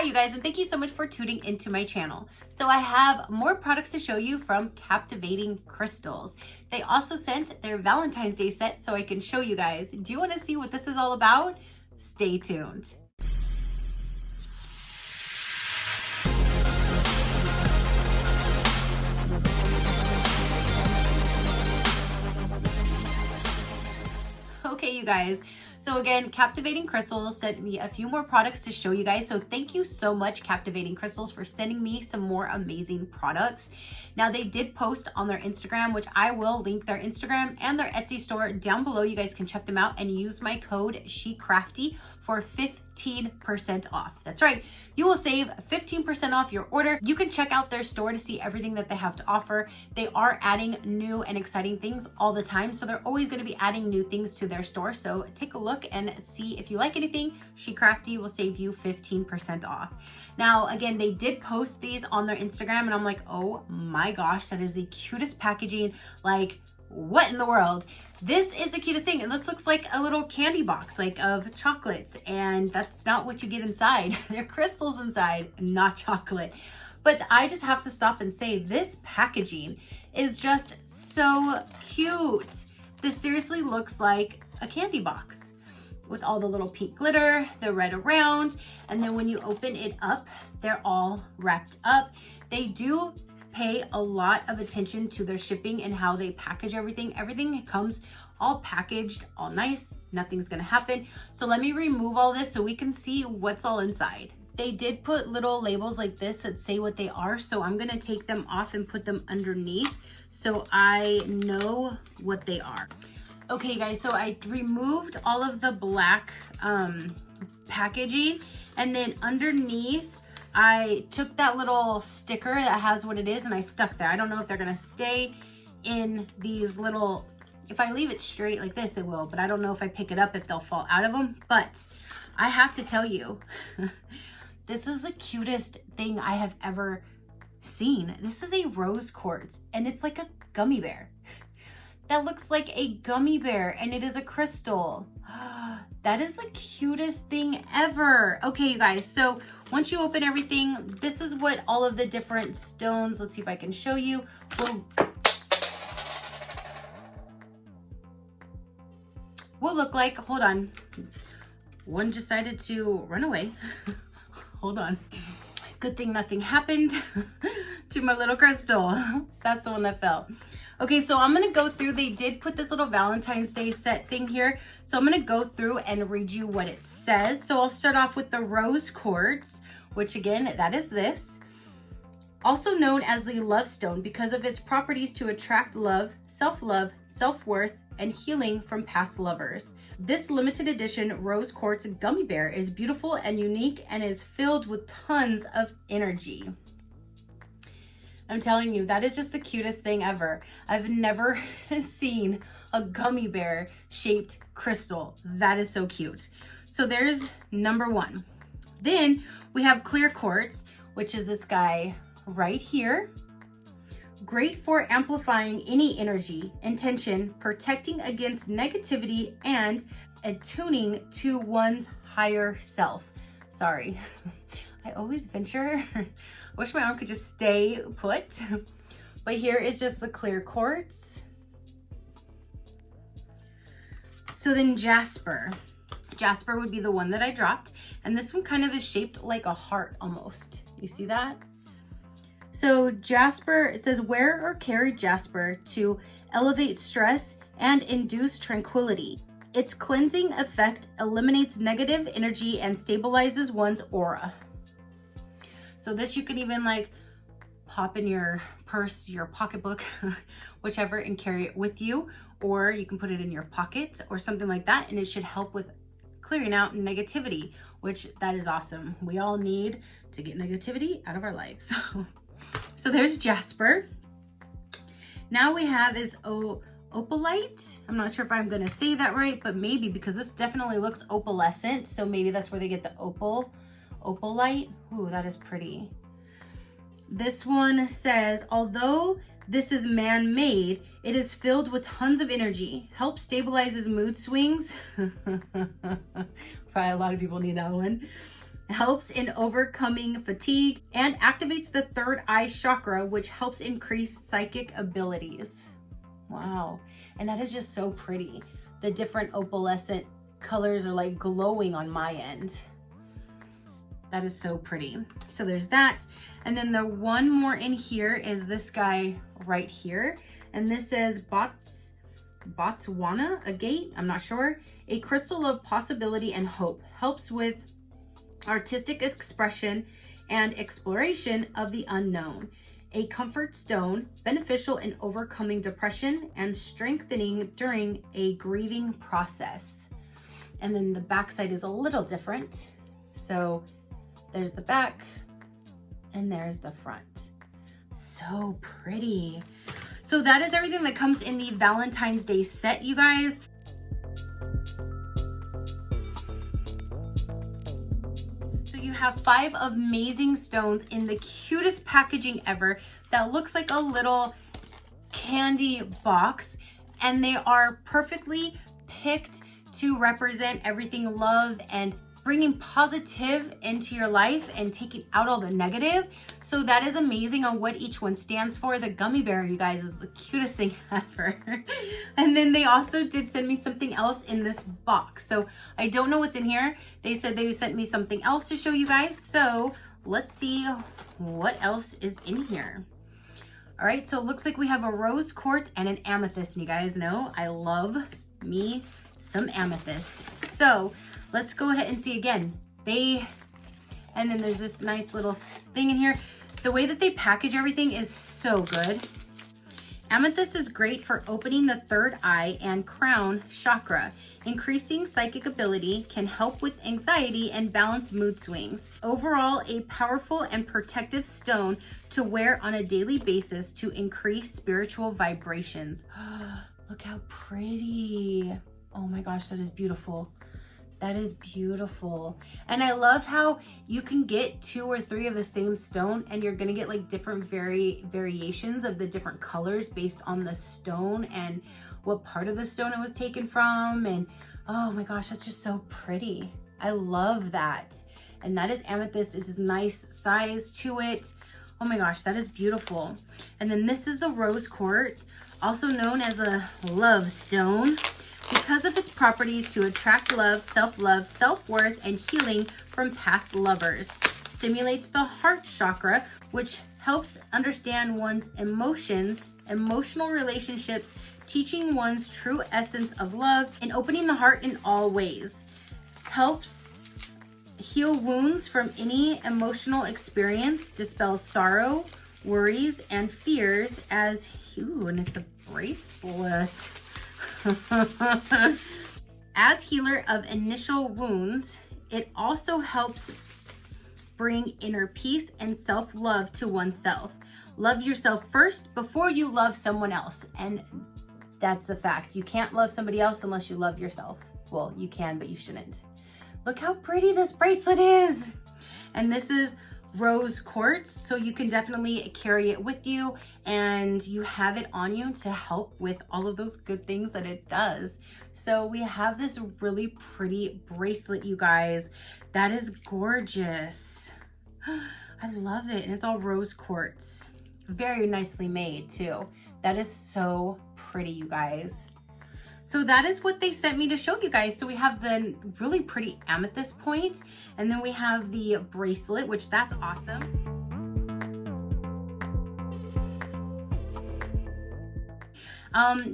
you guys, and thank you so much for tuning into my channel. So I have more products to show you from Captivating Crystals. They also sent their Valentine's Day set so I can show you guys. Do you want to see what this is all about? Stay tuned. Okay, you guys. So again, Captivating Crystals sent me a few more products to show you guys. So thank you so much, Captivating Crystals, for sending me some more amazing products. Now, they did post on their Instagram, which I will link their Instagram and their Etsy store down below. You guys can check them out and use my code SheCrafty for 15% off. That's right. You will save 15% off your order. You can check out their store to see everything that they have to offer. They are adding new and exciting things all the time. So they're always going to be adding new things to their store. So take a look and see if you like anything. SheCrafty will save you 15% off. Now, again, they did post these on their Instagram and I'm like, oh my gosh, that is the cutest packaging. Like, what in the world? This is the cutest thing, and this looks like a little candy box, like of chocolates, and that's not what you get inside. They're crystals inside, not chocolate. But I just have to stop and say, this packaging is just so cute. This seriously looks like a candy box with all the little pink glitter, the red around, and then when you open it up, they're all wrapped up. They do pay a lot of attention to their shipping and how they package everything. Everything comes all packaged, all nice, nothing's gonna happen. So let me remove all this so we can see what's all inside. They did put little labels like this that say what they are, so I'm gonna take them off and put them underneath so I know what they are. Okay guys, so I removed all of the black packaging, and then underneath I took that little sticker that has what it is and I stuck there. I don't know if they're gonna stay in these little, if I leave it straight like this, it will, but I don't know if I pick it up if they'll fall out of them. But I have to tell you, this is the cutest thing I have ever seen. This is a rose quartz and it's like a gummy bear. That looks like a gummy bear and it is a crystal. That is the cutest thing ever. Okay, you guys, so once you open everything, this is what all of the different stones, let's see if I can show you, will look like. Hold on. One decided to run away. Hold on. Good thing nothing happened to my little crystal. That's the one that fell. Okay, so I'm gonna go through, they did put this little Valentine's Day set thing here. So I'm gonna go through and read you what it says. So I'll start off with the rose quartz, which again, that is this. Also known as the love stone because of its properties to attract love, self-worth, and healing from past lovers. This limited edition rose quartz gummy bear is beautiful and unique and is filled with tons of energy. I'm telling you, that is just the cutest thing ever. I've never seen a gummy bear shaped crystal. That is so cute. So there's number one. Then we have clear quartz, which is this guy right here. Great for amplifying any energy, intention, protecting against negativity, and attuning to one's higher self. Sorry, I always venture. Wish my arm could just stay put. But here is just the clear quartz. So then jasper. Jasper would be the one that I dropped. And this one kind of is shaped like a heart almost. You see that? So jasper, it says wear or carry jasper to elevate stress and induce tranquility. Its cleansing effect eliminates negative energy and stabilizes one's aura. So this you can even like pop in your purse, your pocketbook, whichever, and carry it with you, or you can put it in your pocket or something like that, and it should help with clearing out negativity, which that is awesome. We all need to get negativity out of our lives. So there's jasper. Now we have is opalite. I'm not sure if I'm gonna say that right, but maybe, because this definitely looks opalescent, so maybe that's where they get the opalite. Ooh, that is pretty. This one says, although this is man-made, it is filled with tons of energy, helps stabilizes mood swings. Probably a lot of people need that one. helps in overcoming fatigue, and activates the third eye chakra, which helps increase psychic abilities. Wow. And that is just so pretty. The different opalescent colors are like glowing on my end. That is so pretty. So there's that. And then the one more in here is this guy right here. And this says Botswana agate, I'm not sure. A crystal of possibility and hope. Helps with artistic expression and exploration of the unknown. A comfort stone, beneficial in overcoming depression and strengthening during a grieving process. And then the back side is a little different. So there's the back and there's the front. So pretty. So that is everything that comes in the Valentine's Day set, you guys. So you have 5 amazing stones in the cutest packaging ever that looks like a little candy box, and they are perfectly picked to represent everything love and bringing positive into your life and taking out all the negative. So that is amazing on what each one stands for. The gummy bear, you guys, is the cutest thing ever. And then they also did send me something else in this box. So I don't know what's in here. They said they sent me something else to show you guys. So let's see what else is in here. All right, so it looks like we have a rose quartz and an amethyst. And you guys know I love me some amethyst. So let's go ahead and see again. And then there's this nice little thing in here. The way that they package everything is so good. Amethyst is great for opening the third eye and crown chakra. Increasing psychic ability, can help with anxiety and balance mood swings. Overall, a powerful and protective stone to wear on a daily basis to increase spiritual vibrations. Look how pretty. Oh my gosh, that is beautiful. That is beautiful. And I love how you can get 2 or 3 of the same stone and you're gonna get like different variations of the different colors based on the stone and what part of the stone it was taken from. And oh my gosh, that's just so pretty. I love that. And that is amethyst. This is nice size to it. Oh my gosh, that is beautiful. And then this is the rose quartz, also known as a love stone, because of its properties to attract love, self-worth, and healing from past lovers. Stimulates the heart chakra, which helps understand one's emotions, emotional relationships, teaching one's true essence of love, and opening the heart in all ways. Helps heal wounds from any emotional experience, dispels sorrow, worries, and fears as, ooh, and it's a bracelet. As healer of initial wounds, it also helps bring inner peace and self-love to oneself. Love yourself first before you love someone else. And that's a fact. You can't love somebody else unless you love yourself. Well, you can, but you shouldn't. Look how pretty this bracelet is. And this is rose quartz, so you can definitely carry it with you and you have it on you to help with all of those good things that it does. So we have this really pretty bracelet, you guys. That is gorgeous. I love it. And it's all rose quartz. Very nicely made too. That is so pretty, you guys. So that is what they sent me to show you guys. So we have the really pretty amethyst point, and then we have the bracelet, which that's awesome.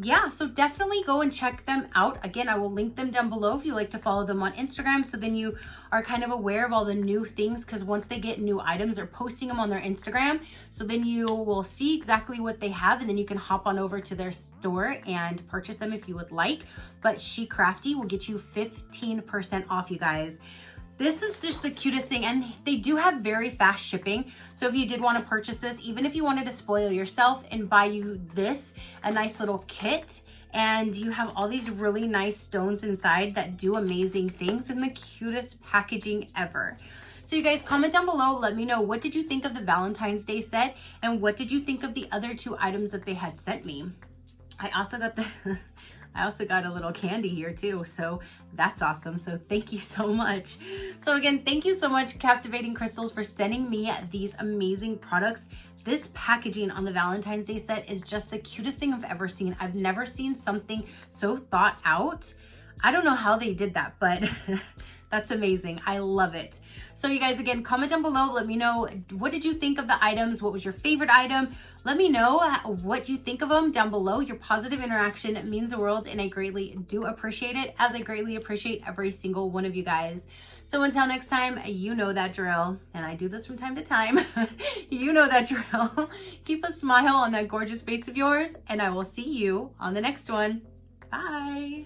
Yeah, so definitely go and check them out. Again, I will link them down below if you like to follow them on Instagram, so then you are kind of aware of all the new things, because once they get new items, they're posting them on their Instagram, so then you will see exactly what they have, and then you can hop on over to their store and purchase them if you would like. But SheCrafty will get you 15% off, you guys. This is just the cutest thing, and they do have very fast shipping. So if you did want to purchase this, even if you wanted to spoil yourself and buy you this, a nice little kit, and you have all these really nice stones inside that do amazing things in the cutest packaging ever. So you guys, comment down below, let me know, what did you think of the Valentine's Day set, and what did you think of the other 2 items that they had sent me? I also got the I also got a little candy here too, so that's awesome. So thank you so much. So again, thank you so much, Captivating Crystals, for sending me these amazing products. This packaging on the Valentine's Day set is just the cutest thing I've ever seen. I've never seen something so thought out. I don't know how they did that, but that's amazing. I love it. So you guys, again, comment down below. Let me know, what did you think of the items? What was your favorite item? Let me know what you think of them down below. Your positive interaction means the world, and I greatly do appreciate it, as I greatly appreciate every single one of you guys. So until next time, you know that drill, and I do this from time to time. You know that drill. Keep a smile on that gorgeous face of yours, and I will see you on the next one. Bye.